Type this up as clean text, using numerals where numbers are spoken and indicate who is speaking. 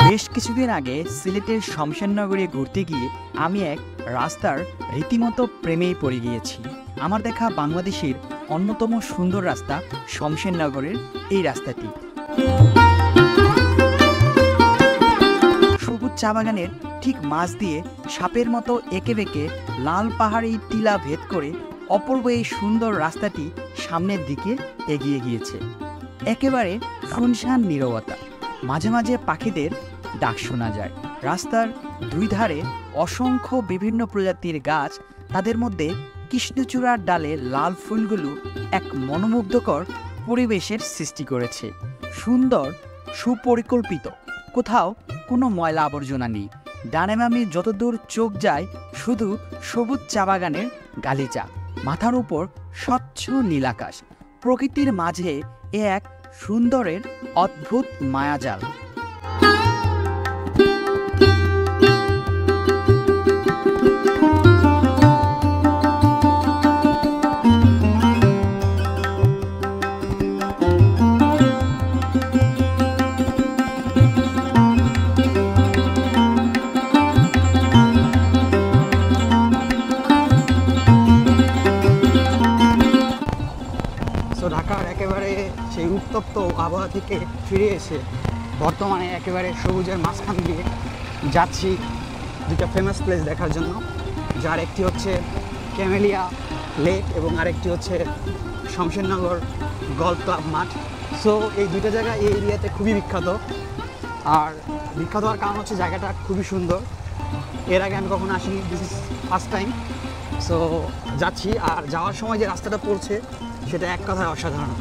Speaker 1: বেশ কিছুদিন আগে সিলেটের শমশেরনগরে ঘুরতে গিয়ে আমি এক রাস্তার রীতিমতো প্রেমেই পড়ে গিয়েছি। আমার দেখা বাংলাদেশের অন্যতম সুন্দর রাস্তা শমশেরনগরের এই রাস্তাটি। সবুজ চা বাগানের ঠিক মাঝ দিয়ে সাপের মতো এঁকে বেঁকে লাল পাহাড়ি টিলা ভেদ করে অপূর্ব এই সুন্দর রাস্তাটি সামনের দিকে এগিয়ে গিয়েছে। একেবারে শুনশান নীরবতা, মাঝে মাঝে পাখিদের ডাক শোনা যায়। রাস্তার দুই ধারে অসংখ্য বিভিন্ন প্রজাতির গাছ, তাদের মধ্যে কৃষ্ণচূড়ার ডালে লাল ফুলগুলো এক মনোমুগ্ধকর পরিবেশের সৃষ্টি করেছে। সুন্দর, সুপরিকল্পিত, কোথাও কোনো ময়লা আবর্জনা নেই। ডানে বামে যতদূর চোখ যায় শুধু সবুজ চা বাগানের গালিচা, মাথার উপর স্বচ্ছ নীলাকাশ। প্রকৃতির মাঝে এ এক সুন্দরের অদ্ভুত মায়াজাল। ঢাকার একেবারে সেই উত্তপ্ত আবহাওয়া থেকে ফিরে এসে বর্তমানে একেবারে সবুজের মাঝখান দিয়ে যাচ্ছি দুটো ফেমাস প্লেস দেখার জন্য, যার একটি হচ্ছে ক্যামেলিয়া লেক এবং আরেকটি হচ্ছে শমশেরনগর গল্ফ ক্লাব মাঠ। সো এই দুটো জায়গা এই এরিয়াতে খুবই বিখ্যাত, আর বিখ্যাত হওয়ার কারণ হচ্ছে জায়গাটা খুবই সুন্দর। এর আগে আমি কখনো আসিনি, this is first time. So যাচ্ছি, আর যাওয়ার সময় যে রাস্তাটা পড়ছে সেটা এক কথায় অসাধারণ।